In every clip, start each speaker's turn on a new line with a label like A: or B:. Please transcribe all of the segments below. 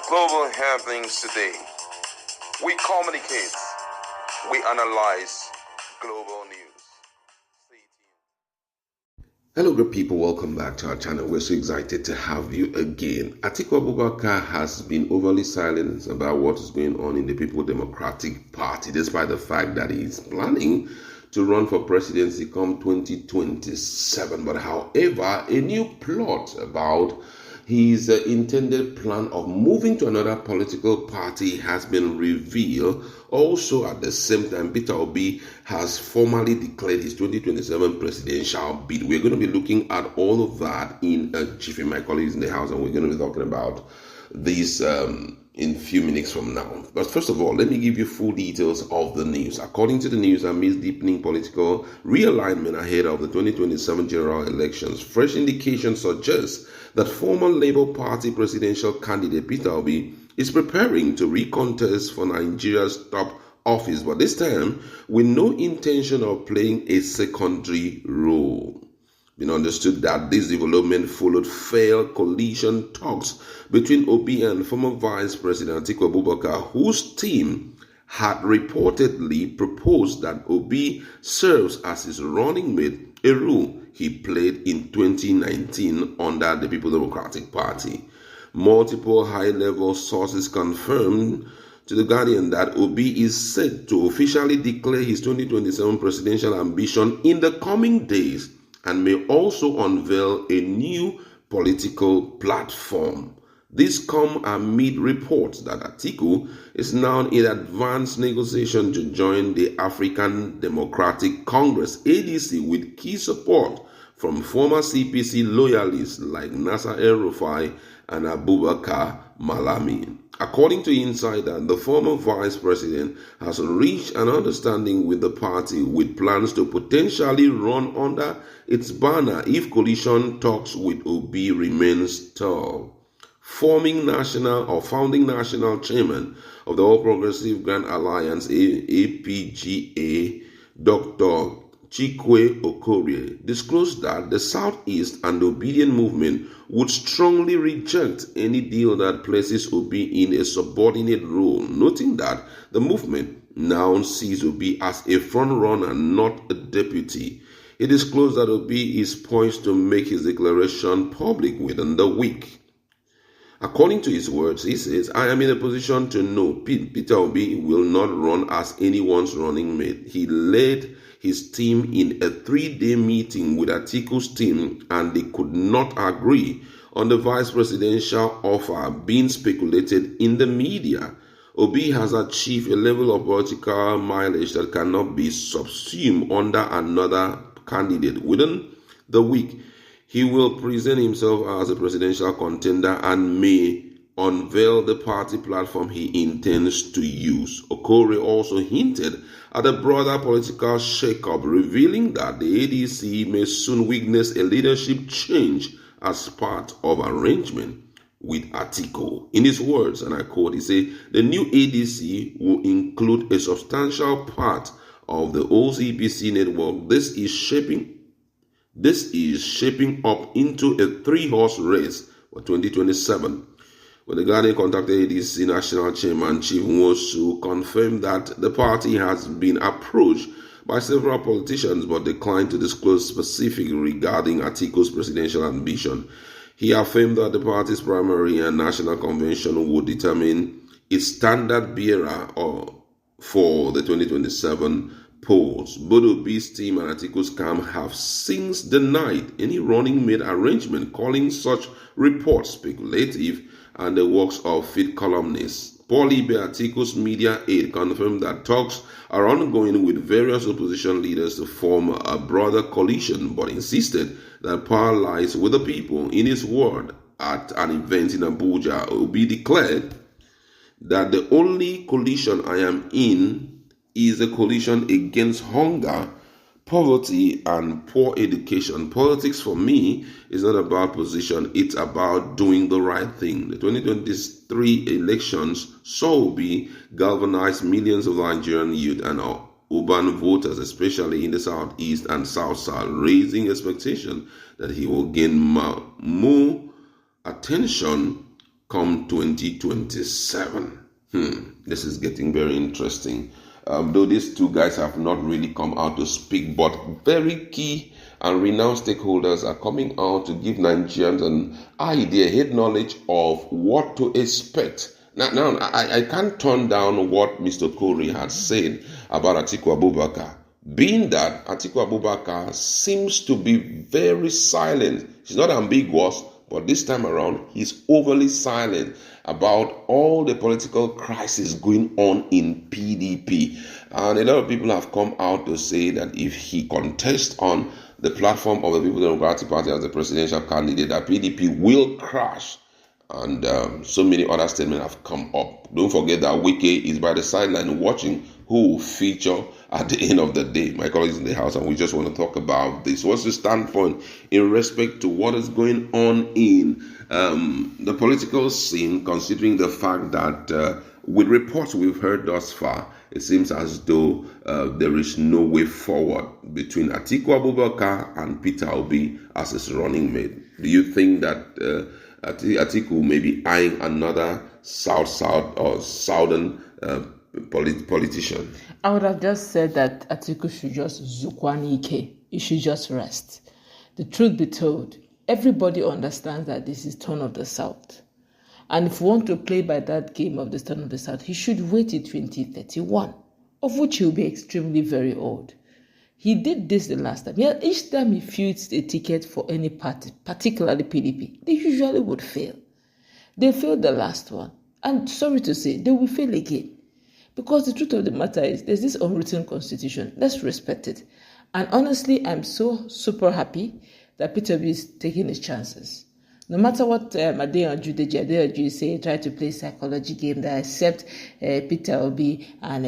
A: global happenings today. We communicate, we analyze global news. Stay tuned.
B: Hello, good people. Welcome back to our channel. We're so excited to have you again. Atiku Abubakar has been overly silent about what is going on in the People Democratic Party, despite the fact that he's planning to run for presidency come 2027. But however, a new plot about his intended plan of moving to another political party has been revealed. Also, at the same time, Peter Obi has formally declared his 2027 presidential bid. We're going to be looking at all of that in a jiffy. My colleagues in the house, and we're going to be talking about this in a few minutes from now. But first of all, let me give you full details of the news. According to the news, amidst deepening political realignment ahead of the 2027 general elections, fresh indications suggest that former Labour Party presidential candidate Peter Obi is preparing to recontest for Nigeria's top office, but this time with no intention of playing a secondary role. Been understood that this development followed failed coalition talks between Obi and former Vice President Atiku Abubakar, whose team had reportedly proposed that Obi serves as his running mate, a role he played in 2019 under the People Democratic Party. Multiple high-level sources confirmed to The Guardian that Obi is set to officially declare his 2027 presidential ambition in the coming days and may also unveil a new political platform. This comes amid reports that Atiku is now in advanced negotiation to join the African Democratic Congress, ADC, with key support from former CPC loyalists like Nasser El-Rufai and Abubakar Malami. According to Insider, the former vice president has reached an understanding with the party with plans to potentially run under its banner if coalition talks with Obi remains stalled. Founding national chairman of the All Progressive Grand Alliance, APGA, Dr. Chikwe Okorie, disclosed that the Southeast and the Obedient movement would strongly reject any deal that places Obi in a subordinate role, noting that the movement now sees Obi as a front-runner, not a deputy. He disclosed that Obi is poised to make his declaration public within the week. According to his words, he says, "I am in a position to know Peter Obi will not run as anyone's running mate." He led his team in a 3-day meeting with Atiku's team, and they could not agree on the vice presidential offer being speculated in the media. Obi has achieved a level of political mileage that cannot be subsumed under another candidate. Within the week, he will present himself as a presidential contender and may unveil the party platform he intends to use. Okorie also hinted at a broader political shakeup, revealing that the ADC may soon witness a leadership change as part of arrangement with Atiku. In his words, and I quote, he said, "The new ADC will include a substantial part of the OCPC network. This is shaping up into a 3-horse race for 2027. When the Guardian contacted ADC National Chairman Chief Nwosu, confirmed that the party has been approached by several politicians but declined to disclose specifics regarding Atiku's presidential ambition. He affirmed that the party's primary and national convention would determine its standard bearer for the 2027 polls. Both Obi's team and Atiku's camp have since denied any running mate arrangement, calling such reports speculative and the works of fit columnists. Paul Ibe, Atiku's media aide, confirmed that talks are ongoing with various opposition leaders to form a broader coalition, but insisted that power lies with the people. In his word, at an event in Abuja, Obi declared that the only coalition I am in is a coalition against hunger, poverty, and poor education. Politics for me is not about position, it's about doing the right thing. The 2023 elections saw Obi galvanize millions of Nigerian youth and urban voters, especially in the Southeast and South-South, raising expectation that he will gain more attention come 2027. This is getting very interesting. Though these two guys have not really come out to speak, but very key and renowned stakeholders are coming out to give Nigerians an idea, head knowledge of what to expect. Now, I can't turn down what Mr. Corey had said about Atiku Abubakar, being that Atiku Abubakar seems to be very silent. He's not ambiguous, but this time around, he's overly silent about all the political crisis going on in PDP. And a lot of people have come out to say that if he contests on the platform of the People's Democratic Party as the presidential candidate, that PDP will crash. And so many other statements have come up. Don't forget that Wike is by the sideline watching who will feature at the end of the day. My colleagues in the house, and we just want to talk about this. What's the standpoint in respect to what is going on in the political scene, considering the fact that with reports we've heard thus far, it seems as though there is no way forward between Atiku Abubakar and Peter Obi as his running mate. Do you think that Atiku may be eyeing another southern politician?
C: I would have just said that Atiku should just zukwanike. He should just rest. The truth be told, everybody understands that this is turn of the South. And if we want to play by that game of the turn of the South, he should wait till 2031, of which he'll be extremely very old. He did this the last time. Yeah, each time he fields a ticket for any party, particularly PDP, they usually would fail. They failed the last one. And sorry to say, they will fail again. Because the truth of the matter is, there's this unwritten constitution. Let's respect it. And honestly, I'm so super happy that Peter Obi is taking his chances. No matter what Adeyanju say, try to play psychology game that accept Peter Obi and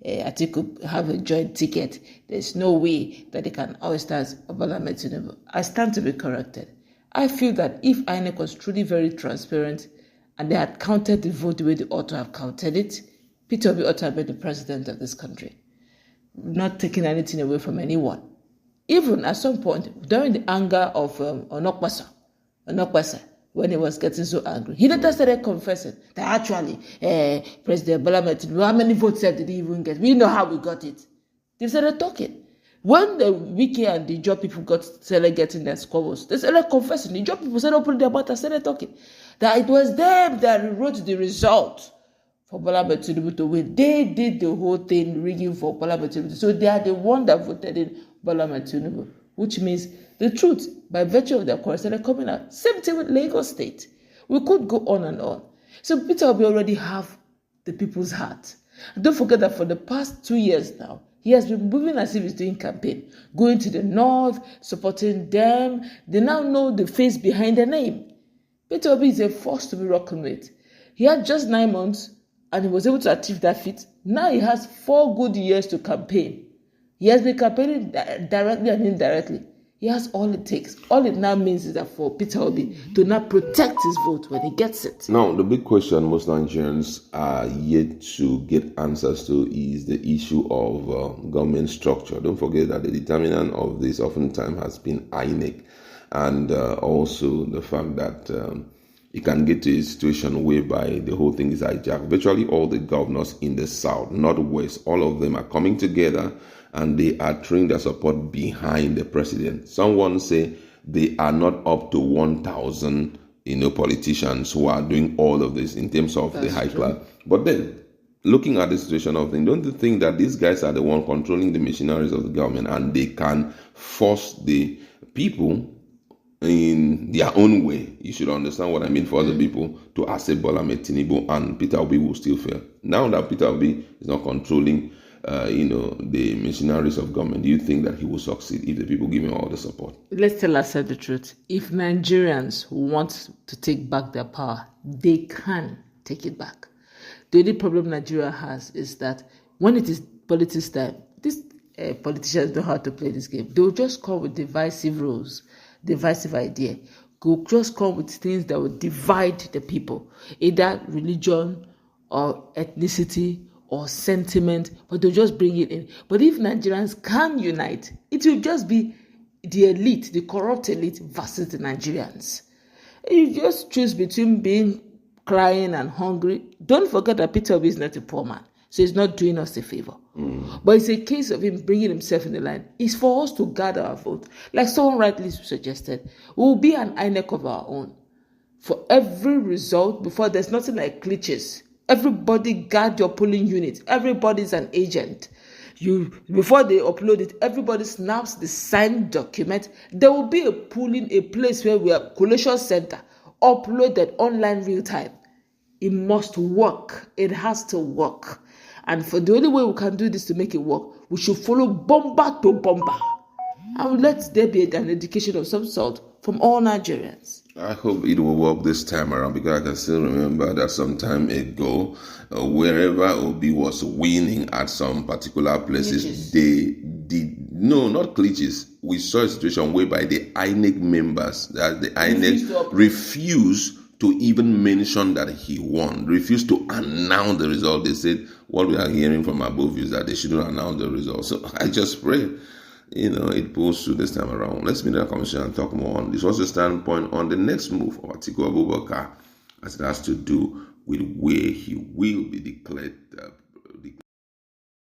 C: Atiku have a joint ticket, there's no way that they can always start Bola Ahmed Tinubu. I stand to be corrected. I feel that if INEC was truly very transparent and they had counted the vote the way they ought to have counted it, Peter Obi ought to have been the president of this country, not taking anything away from anyone. Even at some point, during the anger of Onokpasa, when he was getting so angry, he later started confessing that actually, President Bola Ahmed Tinubu, how many votes did he even get? We know how we got it. They started talking. When the Wike and the job people started getting their squabbles, they started confessing. The job people started opening their mouth and started talking. That it was them that wrote the result for Bola Ahmed Tinubu to win. They did the whole thing rigging for Bola Ahmed Tinubu. So they are the one that voted in Bola Ahmed Tinubu, which means the truth, by virtue of their quarrel, started coming out. Same thing with Lagos State. We could go on and on. So Peter Obi already have the people's heart. And don't forget that for the past 2 years now, he has been moving as if he's doing campaign, going to the north, supporting them. They now know the face behind the name. Peter Obi is a force to be reckoned with. He had just 9 months and he was able to achieve that feat. Now he has 4 good years to campaign. He has been campaigning directly and indirectly. He has all it takes. All it now means is that for Peter Obi to now protect his vote when he gets it.
B: Now, the big question most Nigerians are yet to get answers to is the issue of government structure. Don't forget that the determinant of this oftentimes has been INEC, and also the fact that you can get to a situation whereby the whole thing is hijacked. Virtually all the governors in the south, northwest, all of them are coming together and they are throwing their support behind the president. Someone say they are not up to 1,000, politicians who are doing all of this in terms of the high class. But then, looking at the situation of things, don't you think that these guys are the one controlling the machineries of the government and they can force the people in their own way? You should understand what I mean, for other people to accept Bola Ahmed Tinubu, and Peter Obi will still fail. Now that Peter Obi is not controlling the machineries of government, do you think that he will succeed if the people give him all the support?
C: Let's tell ourselves the truth. If Nigerians want to take back their power, they can take it back. The only problem Nigeria has is that when it is politics time, these politicians know how to play this game. They'll just come with divisive rules, divisive idea. They'll just come with things that will divide the people, either religion or ethnicity or sentiment, but they'll just bring it in. But if Nigerians can unite, it will just be the elite, the corrupt elite versus the Nigerians. You just choose between being crying and hungry. Don't forget that Peter Obi is not a poor man, so he's not doing us a favor. But it's a case of him bringing himself in the line. It's for us to gather our vote. Like someone rightly suggested, we will be an INEC of our own. For every result, before there's nothing like glitches. Everybody guard your polling unit. Everybody's an agent. Before they upload it, everybody snaps the signed document. There will be a place where we have collation center uploaded online real time. It must work. It has to work. And for the only way we can do this to make it work, we should follow bomber to bomber. And let there be an education of some sort from all Nigerians.
B: I hope it will work this time around, because I can still remember that some time ago, wherever Obi was winning at some particular places, they did, no, not glitches. We saw a situation whereby the INEC members, that the INEC refused to even mention that he won, refused to announce the result. They said, what we are hearing from above is that they shouldn't announce the result. So I just pray, it pulls through this time around. Let's meet in the conversation and talk more on this. What's the standpoint on the next move of Atiku Abubakar as it has to do with where he will be declared